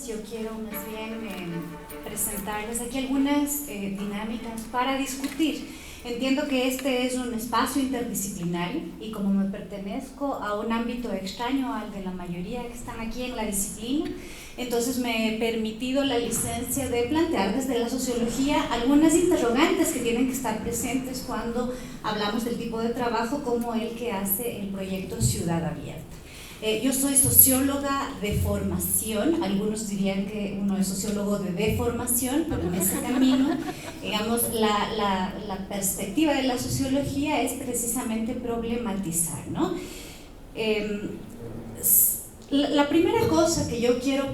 Yo quiero más bien presentarles aquí algunas dinámicas para discutir. Entiendo que este es un espacio interdisciplinario y como me pertenezco a un ámbito extraño al de la mayoría que están aquí en la disciplina, entonces me he permitido la licencia de plantear desde la sociología algunas interrogantes que tienen que estar presentes cuando hablamos del tipo de trabajo como el que hace el proyecto Ciudad Abierta. Yo soy socióloga de formación, algunos dirían que uno es sociólogo de deformación, pero en ese camino, digamos, la perspectiva de la sociología es precisamente problematizar, ¿no? La primera cosa que yo quiero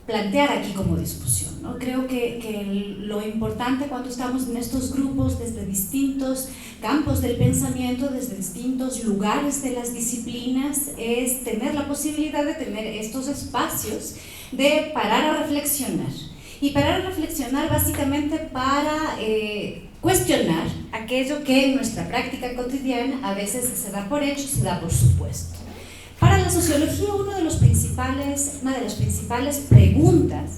plantear aquí como discusión, ¿no? Creo que lo importante cuando estamos en estos grupos desde distintos campos del pensamiento, desde distintos lugares de las disciplinas, es tener la posibilidad de tener estos espacios de parar a reflexionar. Y parar a reflexionar básicamente para cuestionar aquello que en nuestra práctica cotidiana a veces se da por hecho, se da por supuesto. Para la sociología, una de las principales preguntas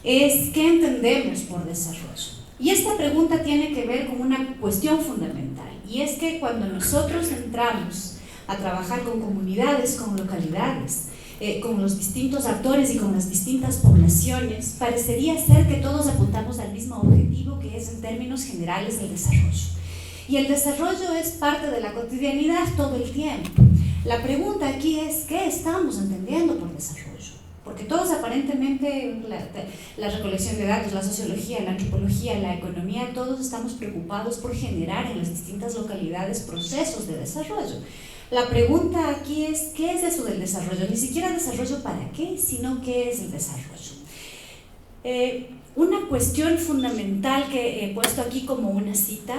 es ¿qué entendemos por desarrollo? Y esta pregunta tiene que ver con una cuestión fundamental, y es que cuando nosotros entramos a trabajar con comunidades, con localidades, con los distintos actores y con las distintas poblaciones, parecería ser que todos apuntamos al mismo objetivo, que es en términos generales el desarrollo. Y el desarrollo es parte de la cotidianidad todo el tiempo. La pregunta aquí es, ¿qué estamos entendiendo por desarrollo? Porque todos aparentemente, la recolección de datos, la sociología, la antropología, la economía, todos estamos preocupados por generar en las distintas localidades procesos de desarrollo. La pregunta aquí es, ¿qué es eso del desarrollo? Ni siquiera desarrollo para qué, sino ¿qué es el desarrollo? Una cuestión fundamental que he puesto aquí como una cita: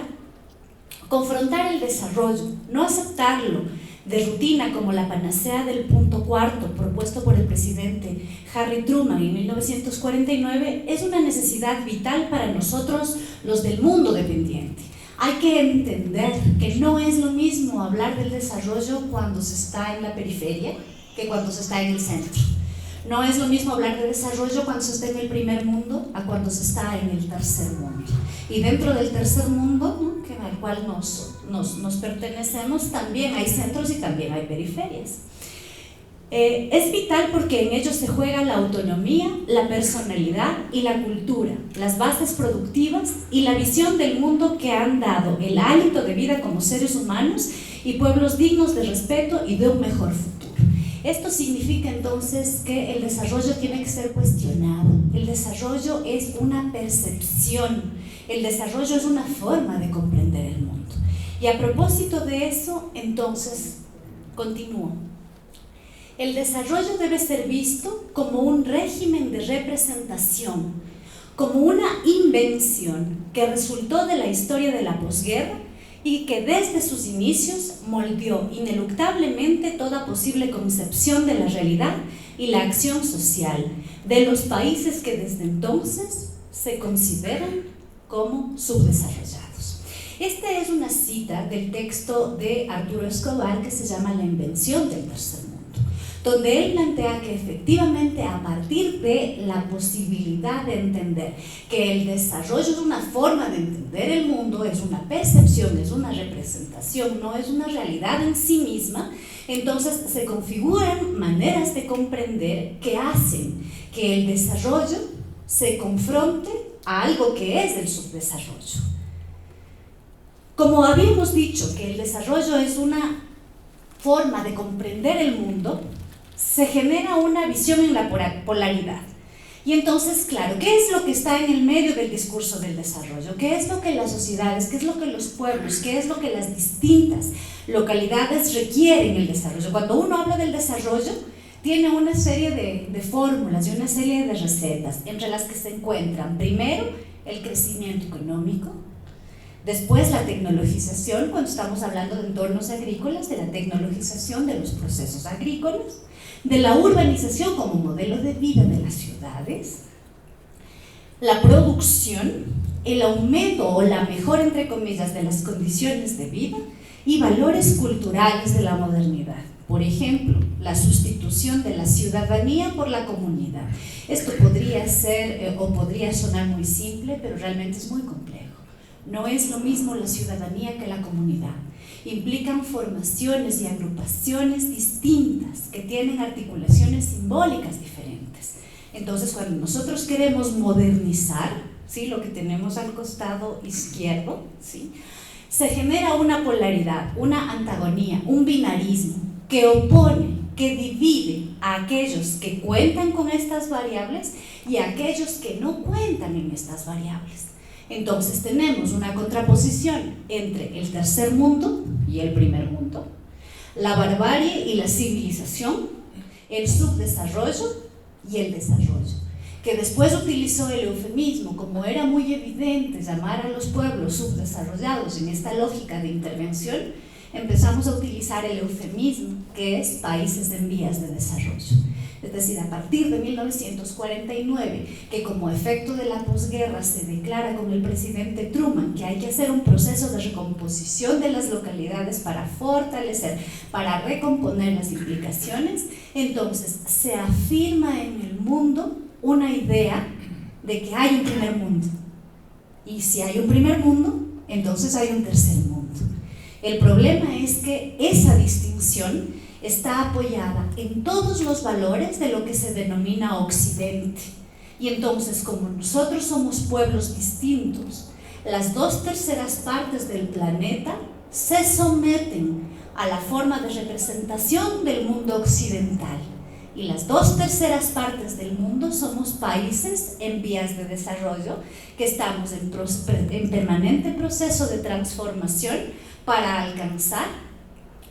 confrontar el desarrollo, no aceptarlo de rutina como la panacea del punto cuarto propuesto por el presidente Harry Truman en 1949, es una necesidad vital para nosotros los del mundo dependiente. Hay que entender que no es lo mismo hablar del desarrollo cuando se está en la periferia que cuando se está en el centro. No es lo mismo hablar de desarrollo cuando se está en el primer mundo a cuando se está en el tercer mundo. Y dentro del tercer mundo, ¿no?, que al cual nos pertenecemos, también hay centros y también hay periferias. Es vital porque en ellos se juega la autonomía, la personalidad y la cultura, las bases productivas y la visión del mundo que han dado el hálito de vida como seres humanos y pueblos dignos de respeto y de un mejor futuro. Esto significa entonces que el desarrollo tiene que ser cuestionado. El desarrollo es una percepción, el desarrollo es una forma de comprender el mundo. Y a propósito de eso, entonces, continúo. El desarrollo debe ser visto como un régimen de representación, como una invención que resultó de la historia de la posguerra y que desde sus inicios moldeó ineluctablemente toda posible concepción de la realidad y la acción social de los países que desde entonces se consideran como subdesarrollados. Esta es una cita del texto de Arturo Escobar que se llama La invención del tercer mundo, donde él plantea que efectivamente a partir de la posibilidad de entender que el desarrollo es una forma de entender el mundo, es una percepción, es una representación, no es una realidad en sí misma, entonces se configuran maneras de comprender que hacen que el desarrollo se confronte a algo que es el subdesarrollo. Como habíamos dicho que el desarrollo es una forma de comprender el mundo, se genera una visión en la polaridad. Y entonces, claro, ¿qué es lo que está en el medio del discurso del desarrollo? ¿Qué es lo que las sociedades, qué es lo que los pueblos, qué es lo que las distintas localidades requieren el desarrollo? Cuando uno habla del desarrollo, tiene una serie de fórmulas y una serie de recetas, entre las que se encuentran, primero, el crecimiento económico, después la tecnologización, cuando estamos hablando de entornos agrícolas, de la tecnologización de los procesos agrícolas, de la urbanización como modelo de vida de las ciudades, la producción, el aumento o la mejora, entre comillas, de las condiciones de vida y valores culturales de la modernidad. Por ejemplo, la sustitución de la ciudadanía por la comunidad. Esto podría ser o podría sonar muy simple, pero realmente es muy complejo. No es lo mismo la ciudadanía que la comunidad. Implican formaciones y agrupaciones distintas que tienen articulaciones simbólicas diferentes. Entonces, cuando nosotros queremos modernizar, ¿sí?, lo que tenemos al costado izquierdo, ¿sí?, se genera una polaridad, una antagonía, un binarismo que opone, que divide a aquellos que cuentan con estas variables y a aquellos que no cuentan en estas variables. Entonces tenemos una contraposición entre el tercer mundo y el primer mundo, la barbarie y la civilización, el subdesarrollo y el desarrollo, que después utilizó el eufemismo. Como era muy evidente llamar a los pueblos subdesarrollados en esta lógica de intervención, empezamos a utilizar el eufemismo, que es países en vías de desarrollo. Es decir, a partir de 1949, que como efecto de la posguerra se declara con el presidente Truman que hay que hacer un proceso de recomposición de las localidades para fortalecer, para recomponer las implicaciones, entonces se afirma en el mundo una idea de que hay un primer mundo. Y si hay un primer mundo, entonces hay un tercer mundo. El problema es que esa distinción está apoyada en todos los valores de lo que se denomina Occidente. Y entonces, como nosotros somos pueblos distintos, las 2/3 partes del planeta se someten a la forma de representación del mundo occidental. Y las 2/3 partes del mundo somos países en vías de desarrollo que estamos en permanente proceso de transformación para alcanzar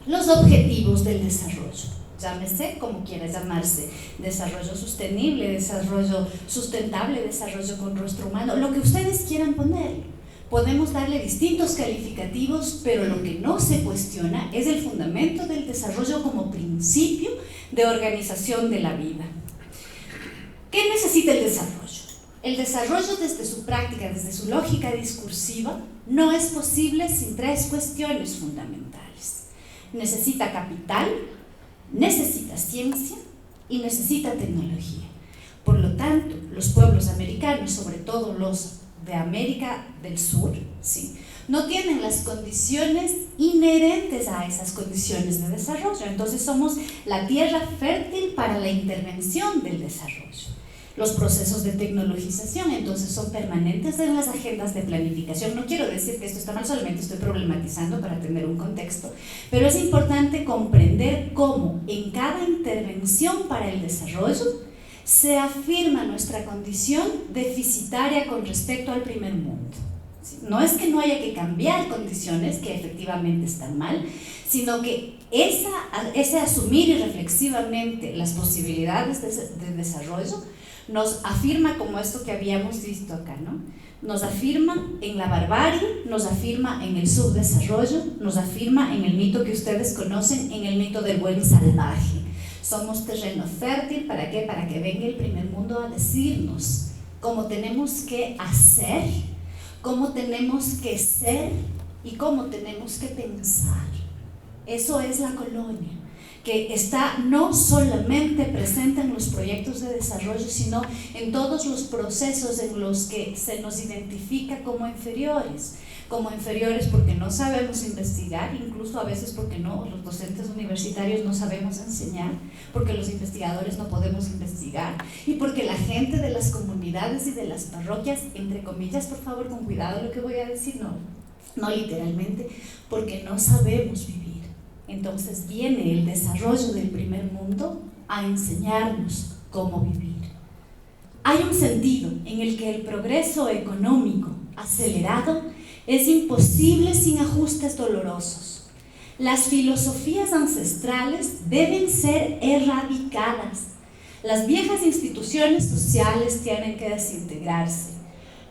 los objetivos del desarrollo. Llámese como quiera llamarse: desarrollo sostenible, desarrollo sustentable, desarrollo con rostro humano, lo que ustedes quieran poner. Podemos darle distintos calificativos, pero lo que no se cuestiona es el fundamento del desarrollo como principio de organización de la vida. ¿Qué necesita el desarrollo? El desarrollo, desde su práctica, desde su lógica discursiva, no es posible sin 3 cuestiones fundamentales. Necesita capital, necesita ciencia y necesita tecnología. Por lo tanto, los pueblos americanos, sobre todo los de América del Sur, ¿sí?, no tienen las condiciones inherentes a esas condiciones de desarrollo. Entonces somos la tierra fértil para la intervención del desarrollo. Los procesos de tecnologización entonces son permanentes en las agendas de planificación. No quiero decir que esto está mal, solamente estoy problematizando para tener un contexto, pero es importante comprender cómo en cada intervención para el desarrollo se afirma nuestra condición deficitaria con respecto al primer mundo. No es que no haya que cambiar condiciones que efectivamente están mal, sino que ese asumir irreflexivamente las posibilidades de desarrollo nos afirma, como esto que habíamos visto acá, ¿no? Nos afirma en la barbarie, nos afirma en el subdesarrollo, nos afirma en el mito que ustedes conocen, en el mito del buen salvaje. Somos terreno fértil, ¿para qué? Para que venga el primer mundo a decirnos cómo tenemos que hacer, cómo tenemos que ser y cómo tenemos que pensar. Eso es la colonia, que está no solamente presente en los proyectos de desarrollo, sino en todos los procesos en los que se nos identifica como inferiores porque no sabemos investigar, incluso a veces porque los docentes universitarios no sabemos enseñar, porque los investigadores no podemos investigar y porque la gente de las comunidades y de las parroquias, entre comillas, por favor, con cuidado lo que voy a decir, no literalmente, porque no sabemos vivir. Entonces viene el desarrollo del primer mundo a enseñarnos cómo vivir. Hay un sentido en el que el progreso económico acelerado es imposible sin ajustes dolorosos. Las filosofías ancestrales deben ser erradicadas. Las viejas instituciones sociales tienen que desintegrarse.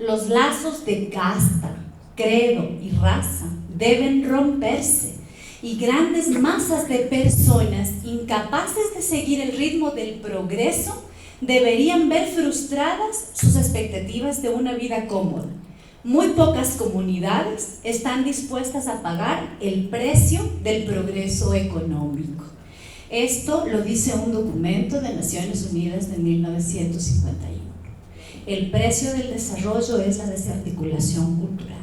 Los lazos de casta, credo y raza deben romperse. Y grandes masas de personas incapaces de seguir el ritmo del progreso deberían ver frustradas sus expectativas de una vida cómoda. Muy pocas comunidades están dispuestas a pagar el precio del progreso económico. Esto lo dice un documento de Naciones Unidas de 1951. El precio del desarrollo es la desarticulación cultural.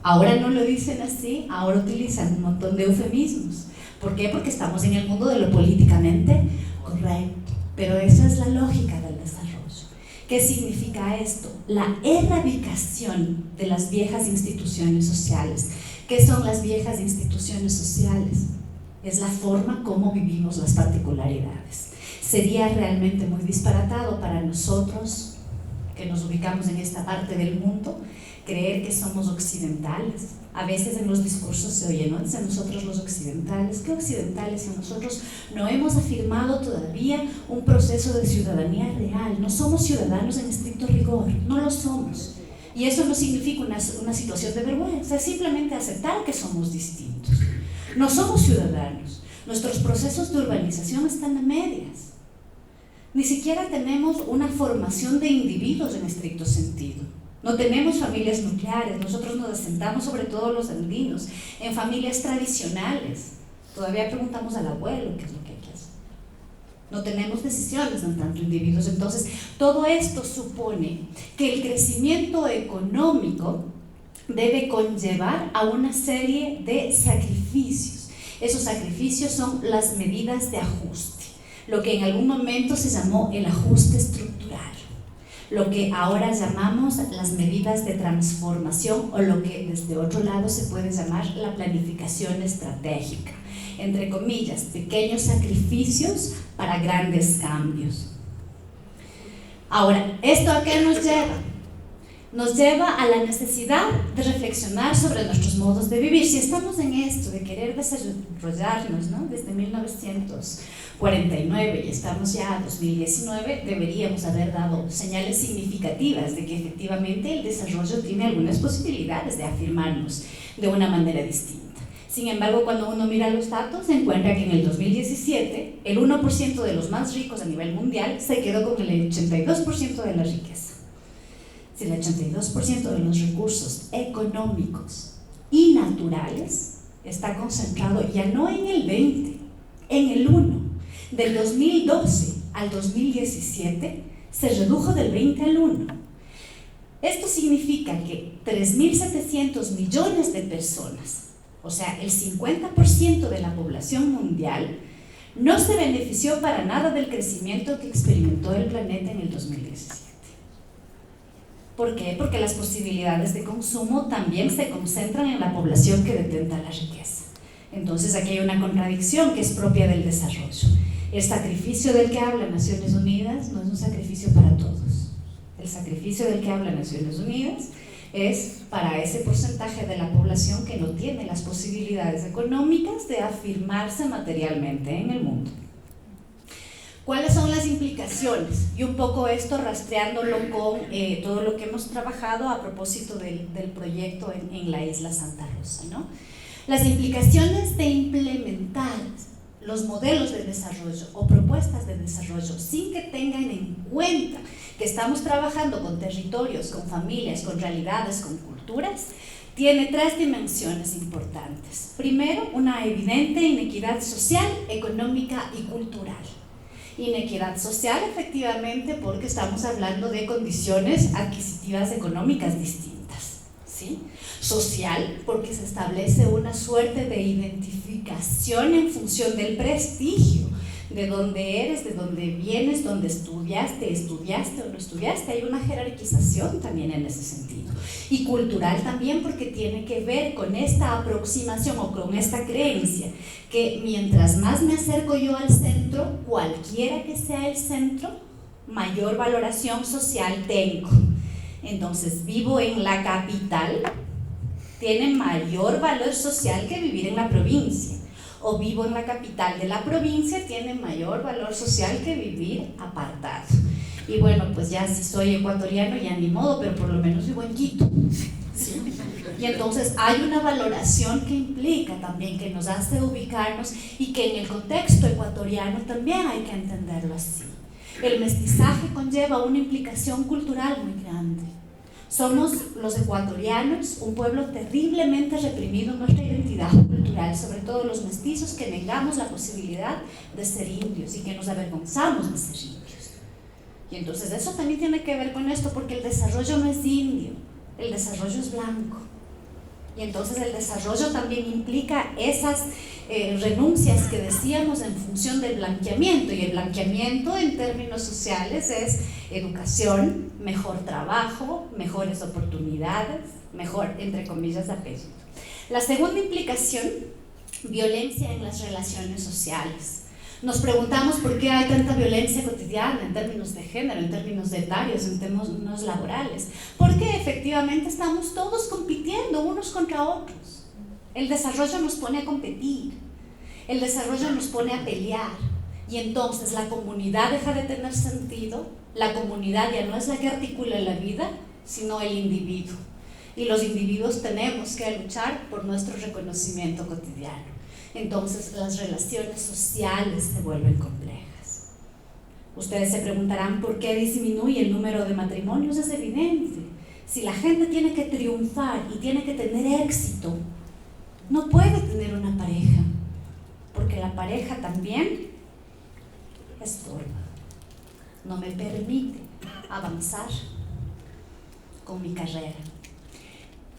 Ahora no lo dicen así, ahora utilizan un montón de eufemismos. ¿Por qué? Porque estamos en el mundo de lo políticamente correcto. Pero esa es la lógica del desarrollo. ¿Qué significa esto? La erradicación de las viejas instituciones sociales. ¿Qué son las viejas instituciones sociales? Es la forma como vivimos las particularidades. Sería realmente muy disparatado para nosotros, que nos ubicamos en esta parte del mundo, creer que somos occidentales. A veces en los discursos se oye, ¿no? Dicen nosotros los occidentales. ¿Qué occidentales? Si nosotros no hemos afirmado todavía un proceso de ciudadanía real, no somos ciudadanos en estricto rigor, no lo somos. Y eso no significa una situación de vergüenza, es simplemente aceptar que somos distintos. No somos ciudadanos, nuestros procesos de urbanización están a medias. Ni siquiera tenemos una formación de individuos en estricto sentido. No tenemos familias nucleares, nosotros nos asentamos, sobre todo los andinos, en familias tradicionales. Todavía preguntamos al abuelo qué es lo que hay que hacer. No tenemos decisiones en tanto individuos. Entonces, todo esto supone que el crecimiento económico debe conllevar a una serie de sacrificios. Esos sacrificios son las medidas de ajuste, lo que en algún momento se llamó el ajuste estructural, lo que ahora llamamos las medidas de transformación, o lo que desde otro lado se puede llamar la planificación estratégica, entre comillas, pequeños sacrificios para grandes cambios. Ahora, ¿esto a qué nos lleva? Nos lleva a la necesidad de reflexionar sobre nuestros modos de vivir. Si estamos en esto de querer desarrollarnos, ¿no?, desde 1949 y estamos ya en 2019, deberíamos haber dado señales significativas de que efectivamente el desarrollo tiene algunas posibilidades de afirmarnos de una manera distinta. Sin embargo, cuando uno mira los datos, se encuentra que en el 2017 el 1% de los más ricos a nivel mundial se quedó con el 82% de la riqueza. Si el 82% de los recursos económicos y naturales está concentrado ya no en el 20, en el 1. Del 2012 al 2017 se redujo del 20 al 1. Esto significa que 3.700 millones de personas, o sea, el 50% de la población mundial, no se benefició para nada del crecimiento que experimentó el planeta en el 2017. ¿Por qué? Porque las posibilidades de consumo también se concentran en la población que detenta la riqueza. Entonces aquí hay una contradicción que es propia del desarrollo. El sacrificio del que habla Naciones Unidas no es un sacrificio para todos. El sacrificio del que habla Naciones Unidas es para ese porcentaje de la población que no tiene las posibilidades económicas de afirmarse materialmente en el mundo. ¿Cuáles son las implicaciones? Y un poco esto rastreándolo con todo lo que hemos trabajado a propósito del proyecto en la isla Santa Rosa, ¿no? Las implicaciones de implementar los modelos de desarrollo o propuestas de desarrollo sin que tengan en cuenta que estamos trabajando con territorios, con familias, con realidades, con culturas, tiene 3 dimensiones importantes. Primero, una evidente inequidad social, económica y cultural. Inequidad social, efectivamente, porque estamos hablando de condiciones adquisitivas económicas distintas, ¿sí? Social, porque se establece una suerte de identificación en función del prestigio, de dónde eres, de dónde vienes, dónde estudiaste o no estudiaste. Hay una jerarquización también en ese sentido. Y cultural también, porque tiene que ver con esta aproximación o con esta creencia que mientras más me acerco yo al centro, cualquiera que sea el centro, mayor valoración social tengo. Entonces, vivo en la capital, tiene mayor valor social que vivir en la provincia. O vivo en la capital de la provincia, tiene mayor valor social que vivir apartado. Y bueno, pues ya si soy ecuatoriano ya ni modo, pero por lo menos vivo en Quito, ¿sí? Y entonces hay una valoración que implica también, que nos hace ubicarnos y que en el contexto ecuatoriano también hay que entenderlo así. El mestizaje conlleva una implicación cultural muy grande. Somos los ecuatorianos un pueblo terriblemente reprimido en nuestra identidad cultural, sobre todo los mestizos que negamos la posibilidad de ser indios y que nos avergonzamos de ser indios. Y entonces eso también tiene que ver con esto, porque el desarrollo no es indio, el desarrollo es blanco. Y entonces el desarrollo también implica esas renuncias que decíamos en función del blanqueamiento, y el blanqueamiento en términos sociales es educación, mejor trabajo, mejores oportunidades, mejor, entre comillas, apellido. La segunda implicación, violencia en las relaciones sociales. Nos preguntamos por qué hay tanta violencia cotidiana en términos de género, en términos de etarios, en términos laborales. Porque efectivamente estamos todos compitiendo unos contra otros. El desarrollo nos pone a competir, el desarrollo nos pone a pelear, y entonces la comunidad deja de tener sentido. La comunidad ya no es la que articula la vida, sino el individuo. Y los individuos tenemos que luchar por nuestro reconocimiento cotidiano. Entonces las relaciones sociales se vuelven complejas. Ustedes se preguntarán por qué disminuye el número de matrimonios. Es evidente. Si la gente tiene que triunfar y tiene que tener éxito, no puede tener una pareja, porque la pareja también estorba, no me permite avanzar con mi carrera.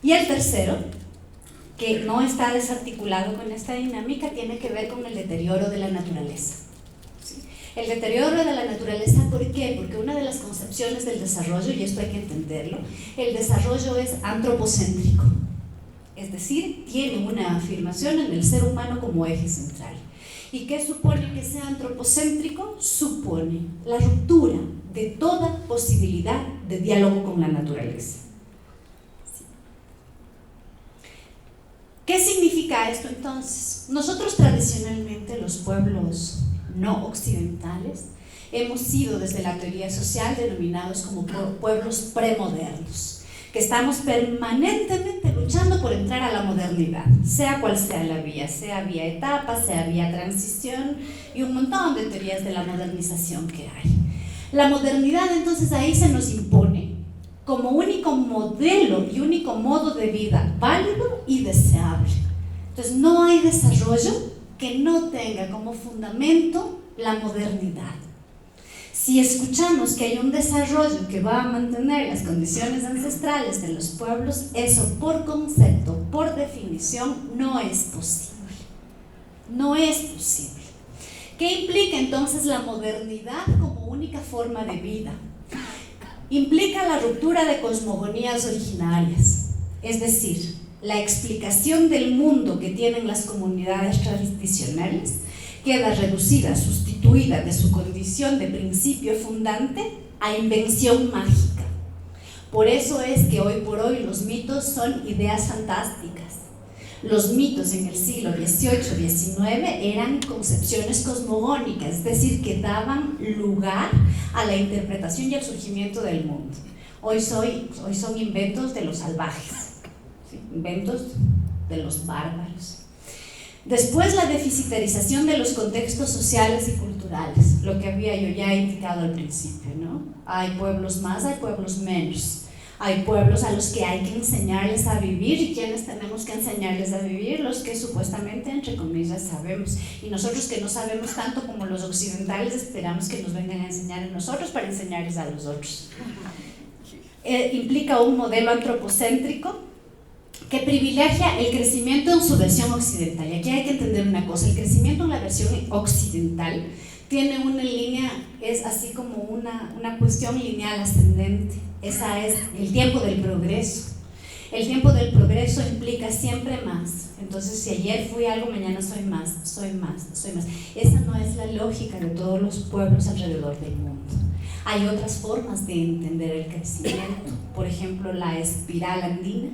Y el tercero, que no está desarticulado con esta dinámica, tiene que ver con el deterioro de la naturaleza. ¿Sí? El deterioro de la naturaleza, ¿por qué? Porque una de las concepciones del desarrollo, y esto hay que entenderlo, el desarrollo es antropocéntrico. Es decir, tiene una afirmación en el ser humano como eje central. ¿Y qué supone que sea antropocéntrico? Supone la ruptura de toda posibilidad de diálogo con la naturaleza. ¿Qué significa esto entonces? Nosotros tradicionalmente, los pueblos no occidentales, hemos sido desde la teoría social denominados como pueblos premodernos, que estamos permanentemente luchando por entrar a la modernidad, sea cual sea la vía, sea vía etapa, sea vía transición, y un montón de teorías de la modernización que hay. La modernidad entonces ahí se nos impone como único modelo y único modo de vida válido y deseable. Entonces no hay desarrollo que no tenga como fundamento la modernidad. Si escuchamos que hay un desarrollo que va a mantener las condiciones ancestrales de los pueblos, eso por concepto, por definición, no es posible. No es posible. ¿Qué implica entonces la modernidad como única forma de vida? Implica la ruptura de cosmogonías originarias, es decir, la explicación del mundo que tienen las comunidades tradicionales queda reducida, sustituida de su condición de principio fundante a invención mágica. Por eso es que hoy por hoy los mitos son ideas fantásticas. Los mitos en el siglo XVIII-XIX eran concepciones cosmogónicas, es decir, que daban lugar a la interpretación y al surgimiento del mundo. Hoy son inventos de los salvajes, ¿sí? Inventos de los bárbaros. Después, la deficitarización de los contextos sociales y culturales, lo que había yo ya indicado al principio, ¿no? Hay pueblos más, hay pueblos menos. Hay pueblos a los que hay que enseñarles a vivir, y quienes tenemos que enseñarles a vivir, los que supuestamente, entre comillas, sabemos. Y nosotros que no sabemos tanto como los occidentales, esperamos que nos vengan a enseñar a nosotros para enseñarles a los otros. Implica un modelo antropocéntrico que privilegia el crecimiento en su versión occidental. Y aquí hay que entender una cosa: el crecimiento en la versión occidental tiene una línea, es así como una cuestión lineal ascendente. Esa es el tiempo del progreso. El tiempo del progreso implica siempre más. Entonces, si ayer fui algo, mañana soy más, soy más, soy más. Esa no es la lógica de todos los pueblos alrededor del mundo. Hay otras formas de entender el crecimiento. Por ejemplo, la espiral andina.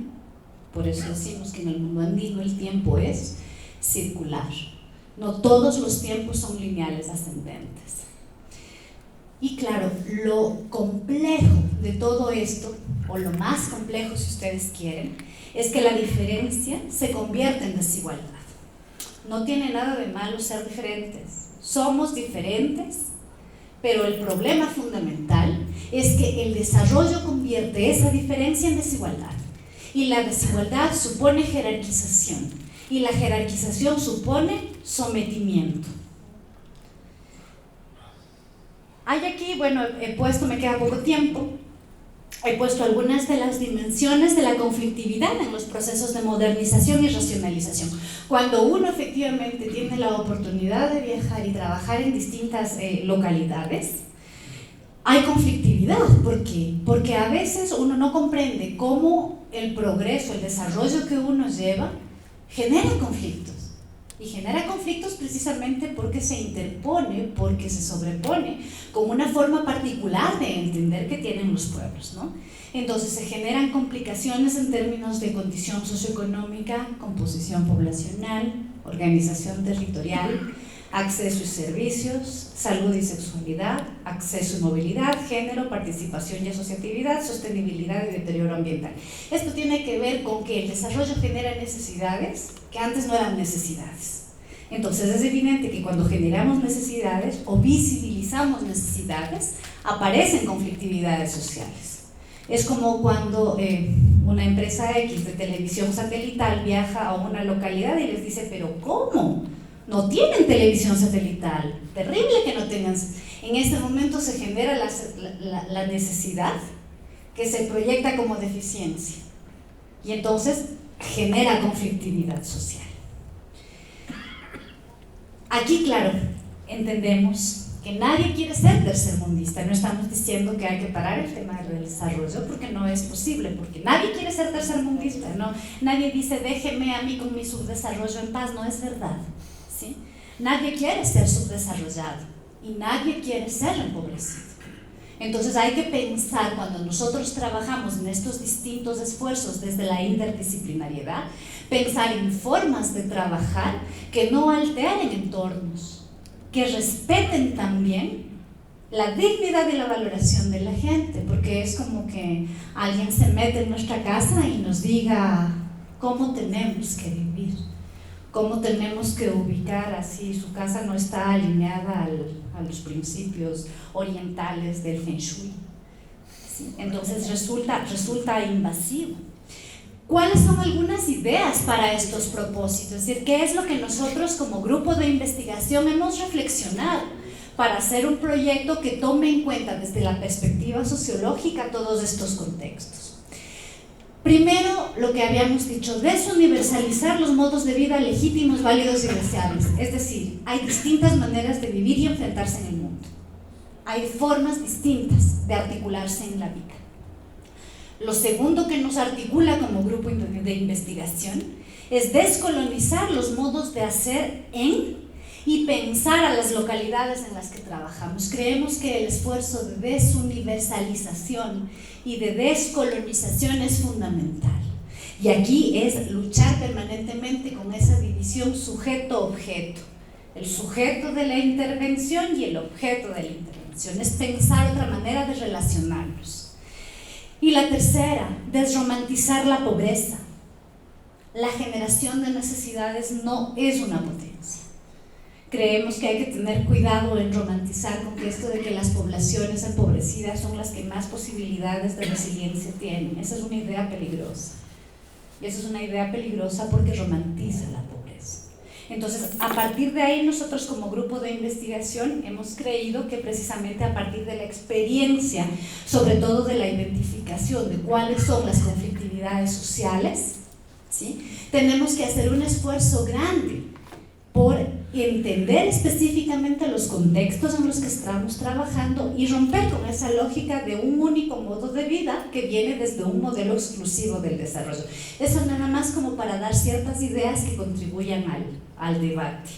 Por eso decimos que en el mundo andino el tiempo es circular. No todos los tiempos son lineales ascendentes. Y claro, lo complejo de todo esto, o lo más complejo si ustedes quieren, es que la diferencia se convierte en desigualdad. No tiene nada de malo ser diferentes. Somos diferentes, pero el problema fundamental es que el desarrollo convierte esa diferencia en desigualdad. Y la desigualdad supone jerarquización. Y la jerarquización supone sometimiento. Hay aquí, bueno, me queda poco tiempo, he puesto algunas de las dimensiones de la conflictividad en los procesos de modernización y racionalización. Cuando uno efectivamente tiene la oportunidad de viajar y trabajar en distintas localidades, hay conflictividad. ¿Por qué? Porque a veces uno no comprende cómo el progreso, el desarrollo que uno lleva, genera conflictos. Y genera conflictos precisamente porque se interpone, porque se sobrepone con una forma particular de entender que tienen los pueblos, ¿no? Entonces se generan complicaciones en términos de condición socioeconómica, composición poblacional, organización territorial, acceso y servicios, salud y sexualidad, acceso y movilidad, género, participación y asociatividad, sostenibilidad y deterioro ambiental. Esto tiene que ver con que el desarrollo genera necesidades que antes no eran necesidades. Entonces es evidente que cuando generamos necesidades o visibilizamos necesidades, aparecen conflictividades sociales. Es como cuando una empresa X de televisión satelital viaja a una localidad y les dice, pero ¿cómo? No tienen televisión satelital, terrible que no tengan. En este momento se genera la necesidad que se proyecta como deficiencia y entonces genera conflictividad social. Aquí, claro, entendemos que nadie quiere ser tercermundista. No estamos diciendo que hay que parar el tema del desarrollo porque no es posible, porque nadie quiere ser tercermundista, ¿no? Nadie dice déjeme a mí con mi subdesarrollo en paz, no es verdad, ¿sí? Nadie quiere ser subdesarrollado y nadie quiere ser empobrecido. Entonces hay que pensar, cuando nosotros trabajamos en estos distintos esfuerzos desde la interdisciplinariedad, pensar en formas de trabajar que no alteren entornos, que respeten también la dignidad y la valoración de la gente, porque es como que alguien se mete en nuestra casa y nos diga cómo tenemos que vivir, cómo tenemos que ubicar, así su casa no está alineada a los principios orientales del Feng Shui, ¿sí? Entonces resulta invasivo. ¿Cuáles son algunas ideas para estos propósitos? Es decir, ¿qué es lo que nosotros como grupo de investigación hemos reflexionado para hacer un proyecto que tome en cuenta desde la perspectiva sociológica todos estos contextos? Primero, lo que habíamos dicho, desuniversalizar los modos de vida legítimos, válidos y deseables. Es decir, hay distintas maneras de vivir y enfrentarse en el mundo. Hay formas distintas de articularse en la vida. Lo segundo que nos articula como grupo de investigación es descolonizar los modos de hacer y pensar a las localidades en las que trabajamos. Creemos que el esfuerzo de desuniversalización y de descolonización es fundamental. Y aquí es luchar permanentemente con esa división sujeto-objeto. El sujeto de la intervención y el objeto de la intervención. Es pensar otra manera de relacionarnos. Y la tercera, desromantizar la pobreza. La generación de necesidades no es una potencia. Creemos que hay que tener cuidado en romantizar con que esto de que las poblaciones empobrecidas son las que más posibilidades de resiliencia tienen. Esa es una idea peligrosa. Y esa es una idea peligrosa porque romantiza la pobreza. Entonces, a partir de ahí, nosotros como grupo de investigación hemos creído que precisamente a partir de la experiencia, sobre todo de la identificación de cuáles son las conflictividades sociales, ¿sí?, tenemos que hacer un esfuerzo grande por entender específicamente los contextos en los que estamos trabajando y romper con esa lógica de un único modo de vida que viene desde un modelo exclusivo del desarrollo. Eso nada más como para dar ciertas ideas que contribuyan al debate.